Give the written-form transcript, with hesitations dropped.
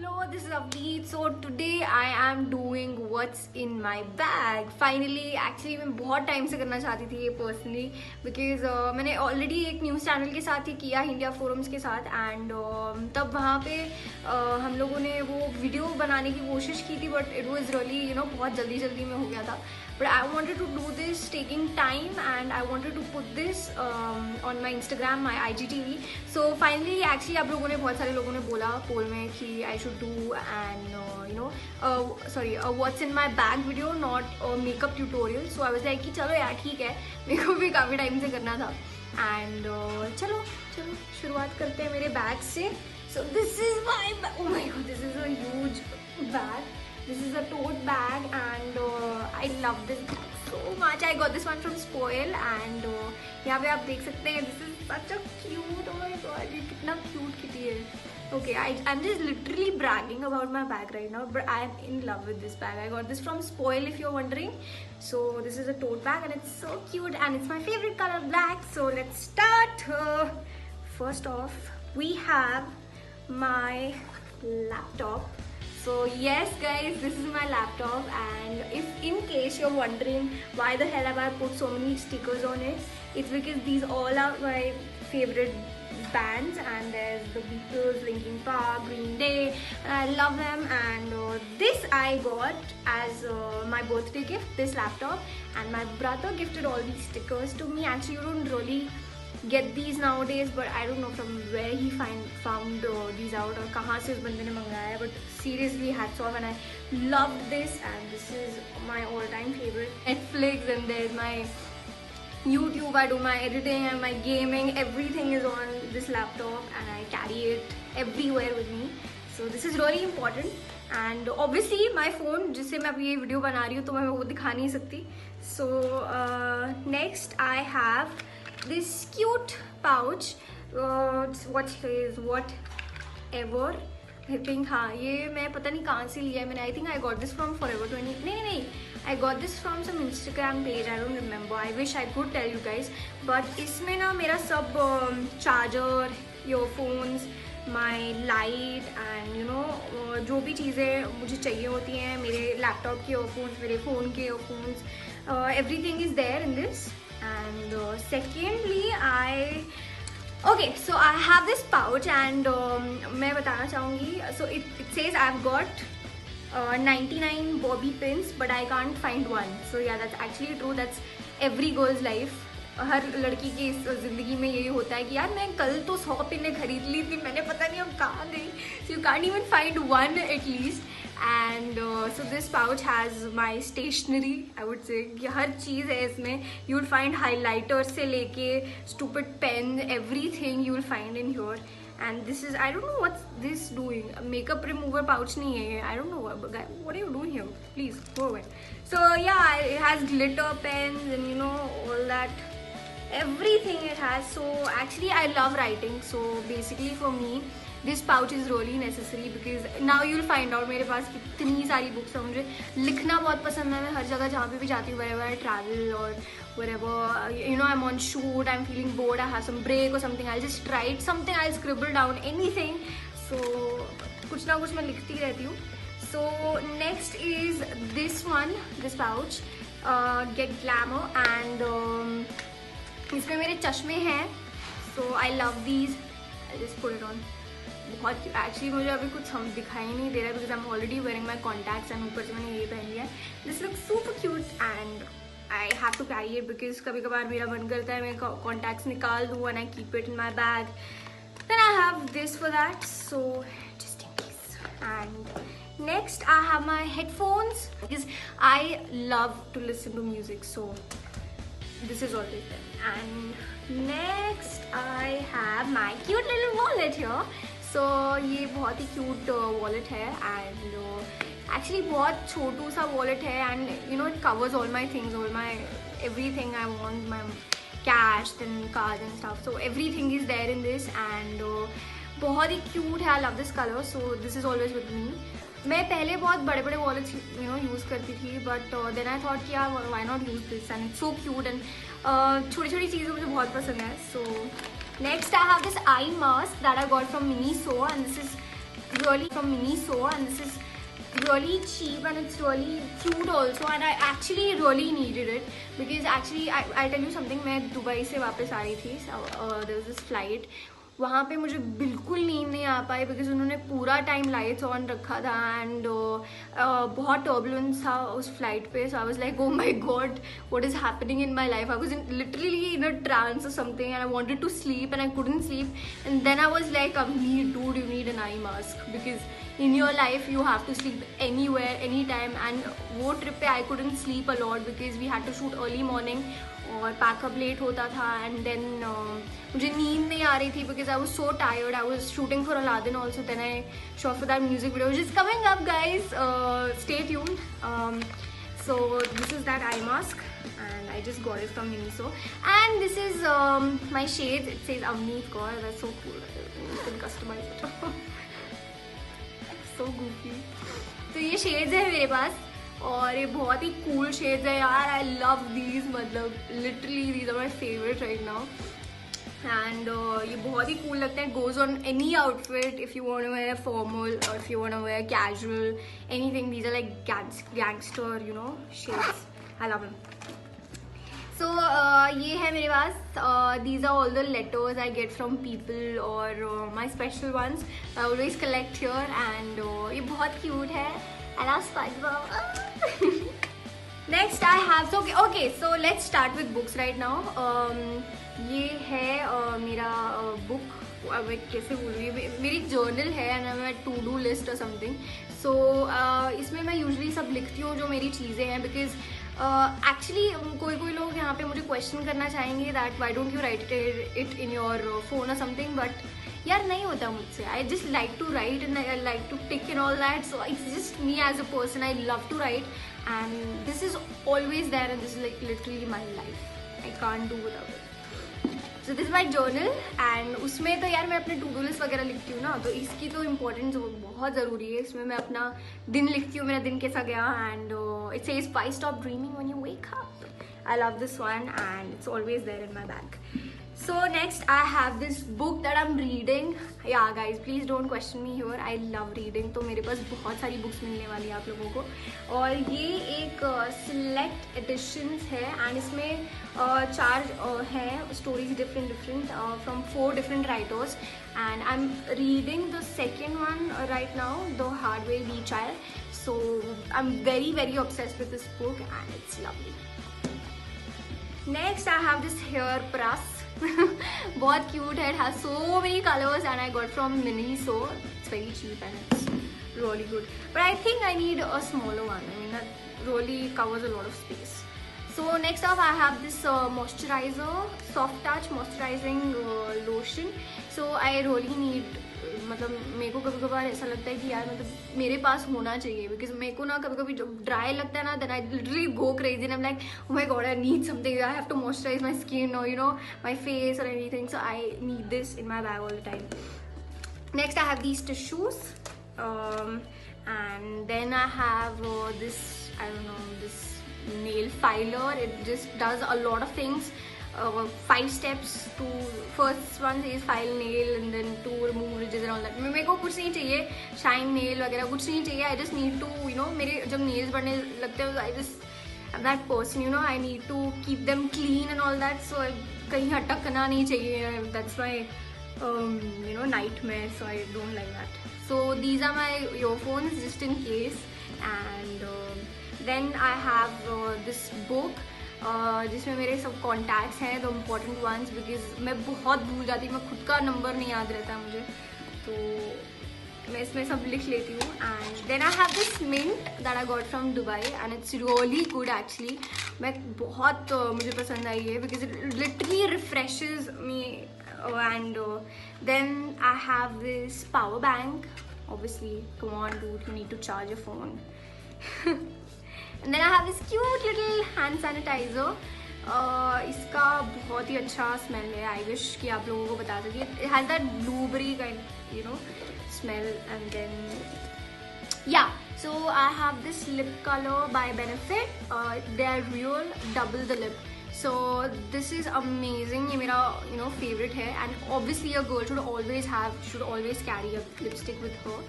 Hello, this is Avneet. So today I am doing what's in my bag. Finally, actually मैं बहुत time से करना चाहती थी ये पर्सनली बिकॉज मैंने ऑलरेडी एक न्यूज़ चैनल के साथ ही किया, इंडिया फोरम्स के साथ, एंड तब वहाँ पे हम लोगों ने वो वीडियो बनाने की कोशिश की थी, बट इट वॉज रियली बहुत जल्दी जल्दी में हो गया था. But I wanted to do this taking time, and I wanted to put this on my Instagram, my IGTV. So finally, actually आप लोगों ने, बहुत सारे लोगों ने बोला पोल में कि I should do what's in my bag video, not a makeup tutorial. So I was like कि चलो यार ठीक है, मेरे को भी काफ़ी टाइम से करना था, and चलो शुरुआत करते हैं मेरे बैग से. So this is my bag. Oh my god, this is a huge bag. This is a tote bag, and I love this so much. I got this one from Spoil, and यहाँ पे आप देख सकते हैं. This is such a cute. Oh my god, ये कितना cute kitty है. Okay, I'm just literally bragging about my bag right now, but I'm in love with this bag. I got this from Spoil, if you're wondering. So this is a tote bag, and it's so cute, and it's my favorite color, black. So let's start. First off, we have my laptop. So yes guys, this is my laptop, and if in case you're wondering why the hell have I put so many stickers on it, it's because these all are my favorite bands, and there's the Beatles, Linkin Park, Green Day, and I love them. And this I got as my birthday gift, this laptop, and my brother gifted all these stickers to me. Actually, you don't really get these nowadays, but I don't know from where he found these out, और कहाँ से उस बंदे ने मंगाया है. But seriously, hats off, and I loved this, and this is my all-time favorite. Netflix, and there's my YouTube. I do my editing and my gaming. Everything is on this laptop, and I carry it everywhere with me. So this is really important. And obviously my phone, जिससे मैं अभी ये video बना रही हूँ, तो मैं वो दिखा नहीं सकती. So next I have this cute pouch. What says whatever. I think हाँ, ये मैं पता नहीं कहाँ से लिया है मैंने. I think I got this from Forever 20. नहीं, I got this from some Instagram page. I don't remember. I wish I could tell you guys. But इसमें ना मेरा सब charger, earphones, my light, and जो भी चीज़ें मुझे चाहिए होती हैं, मेरे लैपटॉप के earphones, मेरे फ़ोन के earphones, everything is there in this. And secondly, okay, so I have this pouch, and मैं बताना चाहूँगी. So it says I've got 99 bobby pins, but I can't find one. So yeah, that's actually true. That's every girl's life. हर लड़की की ज़िंदगी में यही होता है कि यार मैं कल तो 100 पिनें खरीद ली थी, मैंने पता नहीं अब कहाँ गई. So you can't even find one at least. And so this pouch has my stationery, I would say. कि हर चीज़ है इसमें. You will find highlighters से लेके stupid pen, everything you will find in here. And this is, I don't know what's this doing. Makeup remover pouch नहीं है ये. I don't know what are you doing here? Please go away. So yeah, it has glitter pens and all that. Everything it has. So actually I love writing, so basically for me this pouch is really necessary, because now you'll find out मेरे पास कितनी सारी books हैं. मुझे लिखना बहुत पसंद है. मैं हर जगह जहाँ पे भी जाती हूँ, wherever I travel or wherever I'm on shoot, I'm feeling bored, I have some break or something, I'll just write something, I'll scribble down anything. So कुछ ना कुछ मैं लिखती रहती हूँ. So next is this one, this pouch, Get Glamour, and इसमें मेरे चश्मे हैं. So I love these. I just put it on. बहुत एक्चुअली मुझे अभी कुछ हम दिखाई नहीं दे रहा है, because I am already wearing my contacts, and ऊपर से मैंने ये पहन लिया है. This look super cute, and I have to carry it, because कभी कभार मेरा मन करता है मैं कॉन्टैक्ट्स निकाल दूँ, and I keep it in my bag. Then I have this for that, so just in case. And next I have my headphones, because I love to listen to music, so this is always there. And next I have my cute little wallet here. So ये बहुत ही cute wallet है, and actually बहुत छोटू सा wallet है, and it covers all my things, all my everything I want, my cash and cards and stuff. So everything is there in this, and बहुत ही cute है. I love this color, so this is always with me. मैं पहले बहुत बड़े बड़े wallets use करती थी, but then I thought कि यार why not use this, and it's so cute, and छोटी छोटी चीज़ें मुझे बहुत पसंद है. So next I have this eye mask that I got from Miniso, and this is really from Miniso, and this is really cheap and it's really cute also, and I actually really needed it because actually I'll tell you something. मैं Dubai से वापस आ रही थी, there was this flight. वहाँ पे मुझे बिल्कुल नींद नहीं आ पाई बिकॉज उन्होंने पूरा टाइम लाइट्स ऑन रखा था एंड बहुत टर्बुलेंस था उस फ्लाइट पे. So I was like oh my God what is happening in my life. I was literally in a trance or something and I wanted to sleep and I couldn't sleep and then I was like dude you need an eye mask because in your life you have to sleep anywhere anytime, and वो trip पे I couldn't sleep a lot because we had to shoot early morning और pack up late होता था and then मुझे नींद नहीं आ रही थी because I was so tired. I was shooting for Aladdin also. Then I shot for that music video which is coming up guys. Stay tuned. So this is that eye mask and I just got it from Miniso, and this is my shades. It says Avneet Kaur. That's so cool. You can customize it. So goofy. तो ये shades है मेरे पास और ये बहुत ही cool shades है यार. आई लव दीज, मतलब literally these are my favourite right now. And ये बहुत ही कूल लगता है. Goes on any outfit if you want to wear formal और if you want to wear casual anything. These are like gangster you know shades. I love them. So ये है मेरे पास. These are all the letters I get from people और my special ones I always collect here. And ये बहुत cute है. I love SpongeBob. Next I have okay so let's start with books right now. ये है मेरा book. मैं कैसे बोल रही हूँ, मेरी जर्नल है एंड मैं टू डू लिस्ट और समथिंग. सो इसमें मैं यूजली सब लिखती हूँ जो मेरी चीज़ें हैं बिकॉज एक्चुअली कोई लोग यहाँ पे मुझे क्वेश्चन करना चाहेंगे that why don't you write it in your phone और समथिंग, बट यार नहीं होता मुझसे. I just like to write and I like to tick and all that. So it's just me as a person. I love to write and this is always there and this is like literally my life. I can't do without it. So this my journal and उसमें तो यार मैं अपने to do list वगैरह लिखती हूँ ना, तो इसकी तो इम्पोर्टेंस बहुत ज़रूरी है. इसमें मैं अपना दिन लिखती हूँ, मेरा दिन कैसा गया. And it says why stop dreaming when you wake up. I love this one and it's always there in my bag. So next I have this book that I'm reading. Yeah guys, please don't question me here. I love reading. तो मेरे पास बहुत सारी books मिलने वाली है आप लोगों को. और ये एक select editions है एंड इसमें 4 हैं stories different from 4 different writers. And I'm reading the second one right now, The Hard Way Be Child. So I'm very obsessed with this book and it's lovely. Next I have this hair press. बहुत cute है. It has so many colors and I got from Miniso. It's very cheap and it's really good. But I think I need a smaller one. I mean that really covers a lot of space. So next up I have this moisturizer, soft touch moisturizing lotion. So I really need, मतलब मेरे को कभी कभार ऐसा लगता है कि यार मतलब मेरे पास होना चाहिए बिकॉज मेरे को ना कभी कभी जब ड्राई लगता है ना then I literally go crazy and I am like oh my god I need something. I have to moisturise my skin और यू नो माय फेस और anything. So I need this in my bag all the time. Next I have these tissues and then I have this I don't know this nail filer. It just does a lot of things. 5 steps to first one is file nail and then to remove ridges and all that. मेरे को कुछ नहीं चाहिए shine nail वगैरह कुछ नहीं चाहिए. I just need to you know मेरे जब nails बढ़ने लगते हैं I just I'm that person you know I need to keep them clean and all that. So कहीं अटकना नहीं चाहिए. That's my you know nightmare. So I don't like that. So these are my earphones just in case. And then I have this book जिसमें मेरे सब contacts हैं the important once because मैं बहुत भूल जाती हूँ. मैं खुद का नंबर नहीं याद रहता मुझे तो मैं इसमें सब लिख लेती हूँ. And then I have this mint that I got from Dubai and it's really good actually. मैं बहुत मुझे पसंद आई है because it literally refreshes me. And then I have this power bank. Obviously come on dude you need to charge your phone. And then I have this cute little hand sanitizer. इसका बहुत ही अच्छा smell है. I wish कि आप लोगों को बता सके. It has that blueberry kind you know smell. And then yeah, so I have this lip color by Benefit. They are real double the lip. So this is amazing, ये मेरा favourite है, and obviously a girl should always carry a lipstick with her.